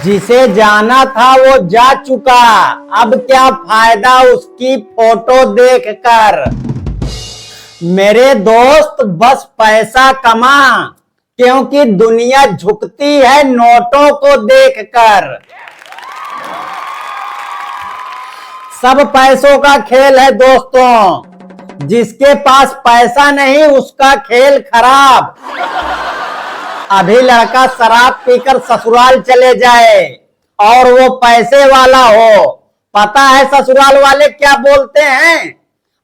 जिसे जाना था वो जा चुका, अब क्या फायदा उसकी फोटो देखकर। मेरे दोस्त बस पैसा कमा, क्योंकि दुनिया झुकती है नोटों को देखकर। सब पैसों का खेल है दोस्तों, जिसके पास पैसा नहीं उसका खेल खराब। अभी लड़का शराब पीकर ससुराल चले जाए और वो पैसे वाला हो, पता है ससुराल वाले क्या बोलते हैं?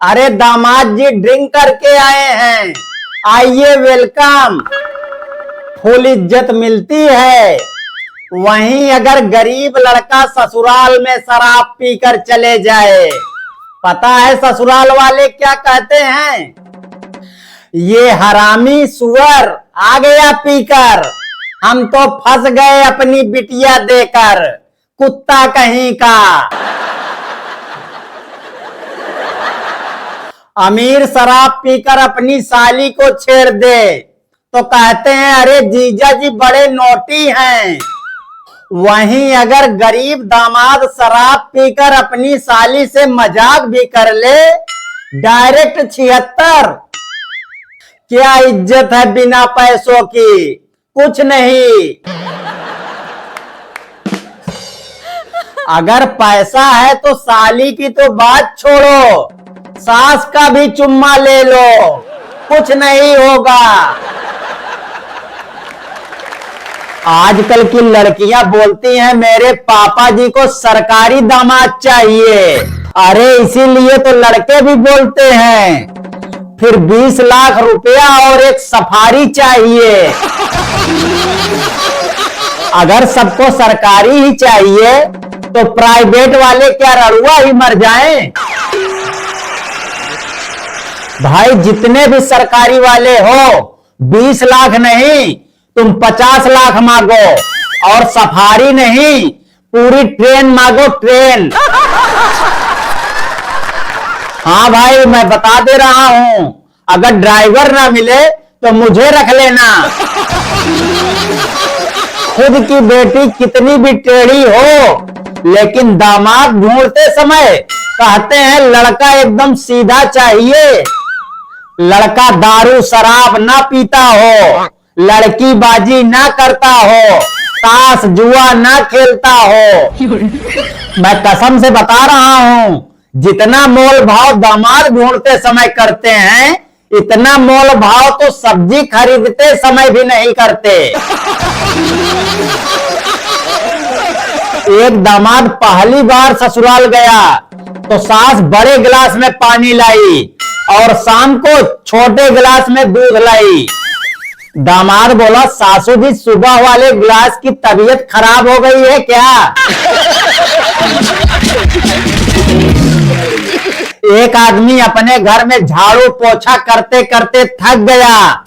अरे दामाद जी ड्रिंक करके आए हैं, आइए वेलकम। फुल इज्जत मिलती है। वहीं अगर गरीब लड़का ससुराल में शराब पीकर चले जाए, पता है ससुराल वाले क्या कहते हैं? ये हरामी सुअर आ गया पीकर, हम तो फंस गए अपनी बिटिया देकर, कुत्ता कहीं का। अमीर शराब पीकर अपनी साली को छेड़ दे तो कहते हैं अरे जीजा जी बड़े नोटी हैं। वहीं अगर गरीब दामाद शराब पीकर अपनी साली से मजाक भी कर ले, डायरेक्ट 76। क्या इज्जत है बिना पैसों की? कुछ नहीं। अगर पैसा है तो साली की तो बात छोड़ो, सास का भी चुम्मा ले लो, कुछ नहीं होगा। आजकल की लड़कियां बोलती हैं मेरे पापा जी को सरकारी दामाद चाहिए। अरे इसीलिए तो लड़के भी बोलते हैं फिर 20 लाख रुपया और एक सफारी चाहिए। अगर सबको सरकारी ही चाहिए तो प्राइवेट वाले क्या रड़ुआ ही मर जाएं? भाई जितने भी सरकारी वाले हो 20 लाख नहीं, तुम 50 लाख मांगो, और सफारी नहीं पूरी ट्रेन मांगो, ट्रेन। हाँ भाई मैं बता दे रहा हूं, अगर ड्राइवर ना मिले तो मुझे रख लेना। खुद की बेटी कितनी भी टेढ़ी हो, लेकिन दामाद ढूंढते समय कहते हैं लड़का एकदम सीधा चाहिए। लड़का दारू शराब ना पीता हो, लड़की बाजी ना करता हो, ताश जुआ ना खेलता हो। मैं कसम से बता रहा हूं, जितना मोल भाव दामाद ढूंढते समय करते हैं, इतना मोल भाव तो सब्जी खरीदते समय भी नहीं करते। एक दामाद पहली बार ससुराल गया तो सास बड़े गिलास में पानी लाई और शाम को छोटे गिलास में दूध लाई। दामाद बोला सासू जी सुबह वाले गिलास की तबीयत खराब हो गई है क्या? एक आदमी अपने घर में झाड़ू पोछा करते करते थक गया,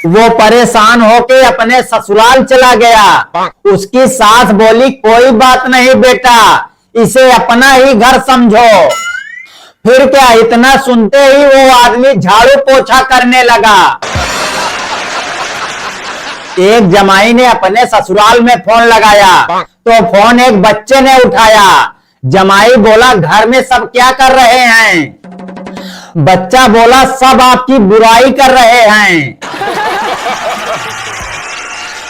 वो परेशान होके अपने ससुराल चला गया। उसकी सास बोली कोई बात नहीं बेटा, इसे अपना ही घर समझो। फिर क्या, इतना सुनते ही वो आदमी झाड़ू पोछा करने लगा। एक जमाई ने अपने ससुराल में फोन लगाया तो फोन एक बच्चे ने उठाया। जमाई बोला घर में सब क्या कर रहे हैं? बच्चा बोला सब आपकी बुराई कर रहे हैं।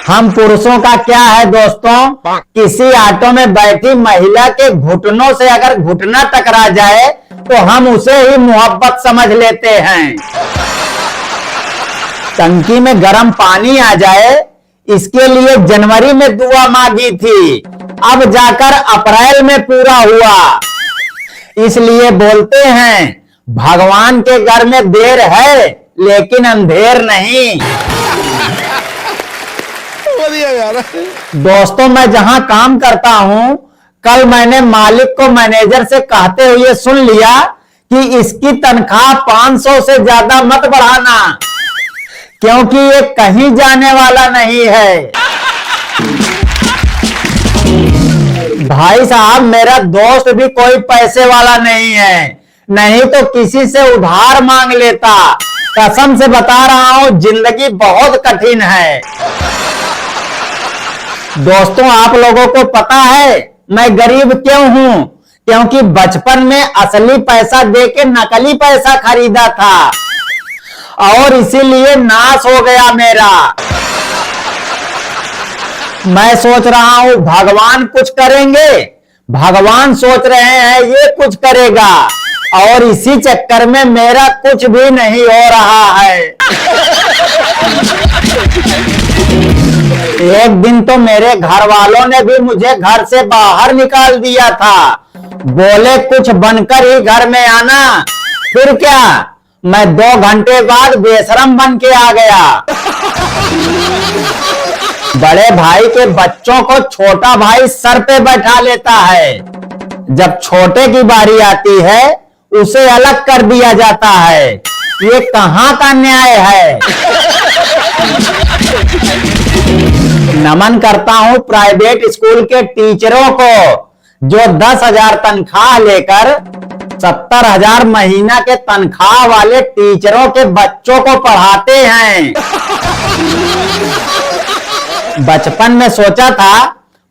हम पुरुषों का क्या है दोस्तों, किसी ऑटो में बैठी महिला के घुटनों से अगर घुटना टकरा जाए तो हम उसे ही मोहब्बत समझ लेते हैं। टंकी में गर्म पानी आ जाए, इसके लिए जनवरी में दुआ मांगी थी, अब जाकर अप्रैल में पूरा हुआ। इसलिए बोलते हैं भगवान के घर में देर है लेकिन अंधेर नहीं। दोस्तों मैं जहां काम करता हूं, कल मैंने मालिक को मैनेजर से कहते हुए सुन लिया कि इसकी तनख्वाह 500 से ज्यादा मत बढ़ाना, क्योंकि ये कहीं जाने वाला नहीं है। भाई साहब मेरा दोस्त भी कोई पैसे वाला नहीं है, नहीं तो किसी से उधार मांग लेता। कसम से बता रहा हूं जिंदगी बहुत कठिन है। दोस्तों, आप लोगों को पता है मैं गरीब क्यों हूं? क्योंकि बचपन में असली पैसा देके नकली पैसा खरीदा था और इसीलिए नाश हो गया मेरा। मैं सोच रहा हूं भगवान कुछ करेंगे, भगवान सोच रहे हैं ये कुछ करेगा, और इसी चक्कर में मेरा कुछ भी नहीं हो रहा है। एक दिन तो मेरे घर वालों ने भी मुझे घर से बाहर निकाल दिया था, बोले कुछ बनकर ही घर में आना। फिर क्या, मैं 2 घंटे बाद बेशरम बन के आ गया। बड़े भाई के बच्चों को छोटा भाई सर पे बैठा लेता है, जब छोटे की बारी आती है उसे अलग कर दिया जाता है। ये कहां का न्याय है? नमन करता हूं प्राइवेट स्कूल के टीचरों को, जो 10,000 तनख्वाह लेकर 70,000 महीना के तनख्वाह वाले टीचरों के बच्चों को पढ़ाते हैं। बचपन में सोचा था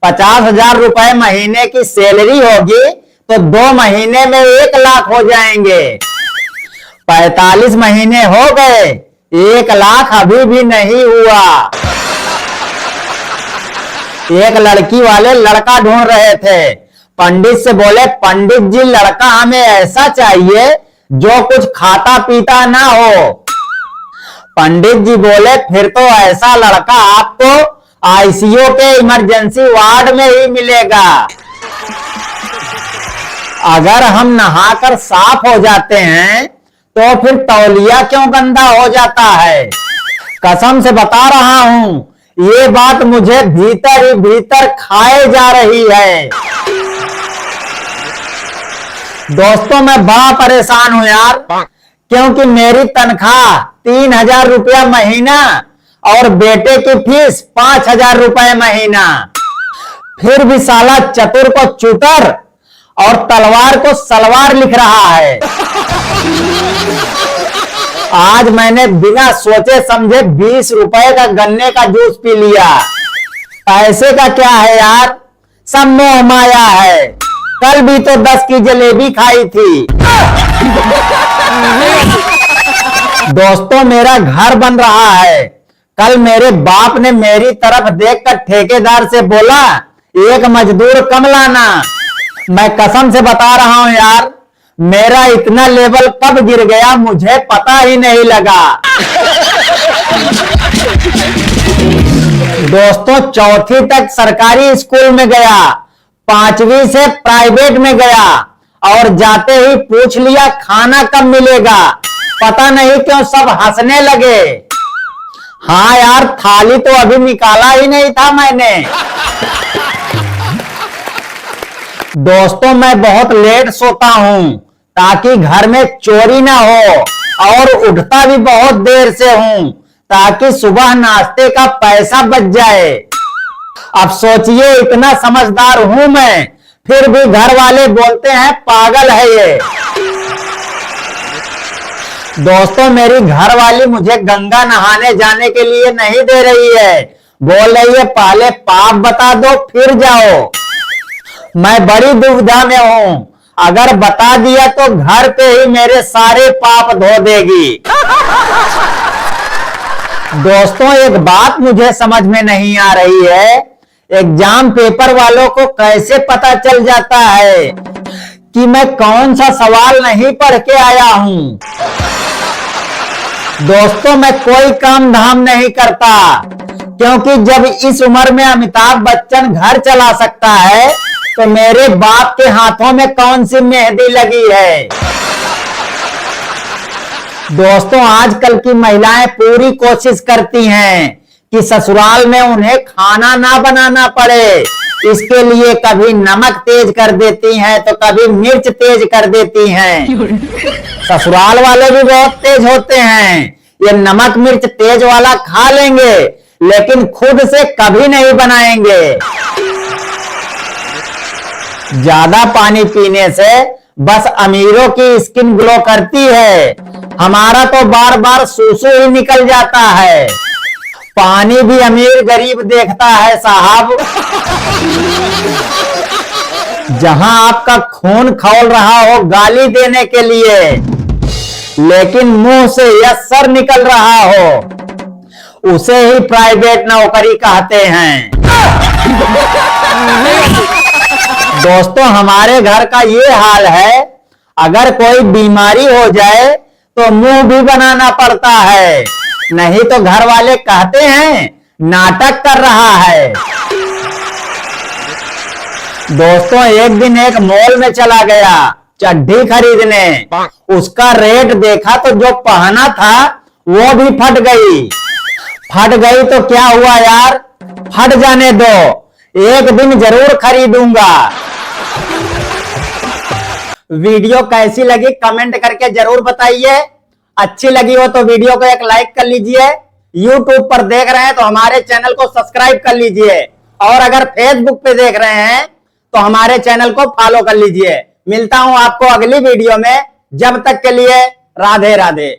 50,000 रुपए महीने की सैलरी होगी तो 2 महीने में 1 लाख हो जाएंगे। 45 महीने हो गए, 1 लाख अभी भी नहीं हुआ। एक लड़की वाले लड़का ढूंढ रहे थे, पंडित से बोले पंडित जी लड़का हमें ऐसा चाहिए जो कुछ खाता पीता ना हो। पंडित जी बोले फिर तो ऐसा लड़का आपको आईसीयू के इमरजेंसी वार्ड में ही मिलेगा। अगर हम नहाकर साफ हो जाते हैं तो फिर तौलिया क्यों गंदा हो जाता है? कसम से बता रहा हूं, ये बात मुझे भीतर ही भीतर खाए जा रही है। दोस्तों, मैं बड़ा परेशान हूं यार, क्योंकि मेरी तनख्वाह 3,000 रुपया महीना और बेटे की फीस 5,000 रुपए महीना। फिर भी साला चतुर को चुतर और तलवार को सलवार लिख रहा है। आज मैंने बिना सोचे समझे 20 रुपए का गन्ने का जूस पी लिया। पैसे का क्या है यार, सब मोह माया है। कल भी तो 10 की जलेबी खाई थी। दोस्तों, मेरा घर बन रहा है। कल मेरे बाप ने मेरी तरफ देखकर ठेकेदार से बोला 1 मजदूर कम लाना। मैं कसम से बता रहा हूं यार, मेरा इतना लेवल कब गिर गया मुझे पता ही नहीं लगा। दोस्तों, 4वीं तक सरकारी स्कूल में गया, 5वीं से प्राइवेट में गया और जाते ही पूछ लिया खाना कब मिलेगा। पता नहीं क्यों सब हंसने लगे। हाँ यार, थाली तो अभी निकाला ही नहीं था मैंने। दोस्तों, मैं बहुत लेट सोता हूं ताकि घर में चोरी ना हो, और उठता भी बहुत देर से हूं ताकि सुबह नाश्ते का पैसा बच जाए। अब सोचिए, इतना समझदार हूं मैं, फिर भी घर वाले बोलते हैं पागल है ये। दोस्तों, मेरी घरवाली मुझे गंगा नहाने जाने के लिए नहीं दे रही है, बोल रही है पहले पाप बता दो फिर जाओ। मैं बड़ी दुविधा में हूं, अगर बता दिया तो घर पे ही मेरे सारे पाप धो देगी। दोस्तों, एक बात मुझे समझ में नहीं आ रही है, एग्जाम पेपर वालों को कैसे पता चल जाता है कि मैं कौन सा सवाल नहीं पढ़ के आया हूं। दोस्तों, मैं कोई काम धाम नहीं करता, क्योंकि जब इस उम्र में अमिताभ बच्चन घर चला सकता है तो मेरे बाप के हाथों में कौन सी मेहंदी लगी है। दोस्तों, आजकल की महिलाएं पूरी कोशिश करती हैं कि ससुराल में उन्हें खाना ना बनाना पड़े। इसके लिए कभी नमक तेज कर देती हैं तो कभी मिर्च तेज कर देती हैं। ससुराल वाले भी बहुत तेज होते हैं, ये नमक मिर्च तेज वाला खा लेंगे लेकिन खुद से कभी नहीं बनाएंगे। ज्यादा पानी पीने से बस अमीरों की स्किन ग्लो करती है, हमारा तो बार बार सूसू ही निकल जाता है। पानी भी अमीर गरीब देखता है साहब। जहां आपका खून खौल रहा हो गाली देने के लिए, लेकिन मुंह से यस सर निकल रहा हो, उसे ही प्राइवेट नौकरी कहते हैं। दोस्तों, हमारे घर का ये हाल है, अगर कोई बीमारी हो जाए तो मुंह भी बनाना पड़ता है, नहीं तो घर वाले कहते हैं नाटक कर रहा है। दोस्तों, एक दिन एक मॉल में चला गया चड्डी खरीदने। उसका रेट देखा तो जो पहना था वो भी फट गई। फट गई तो क्या हुआ यार, फट जाने दो, एक दिन जरूर खरीदूंगा। वीडियो कैसी लगी कमेंट करके जरूर बताइए। अच्छी लगी हो तो वीडियो को एक लाइक कर लीजिए। YouTube पर देख रहे हैं तो हमारे चैनल को सब्सक्राइब कर लीजिए, और अगर Facebook पे देख रहे हैं तो हमारे चैनल को फॉलो कर लीजिए। मिलता हूं आपको अगली वीडियो में, जब तक के लिए राधे राधे।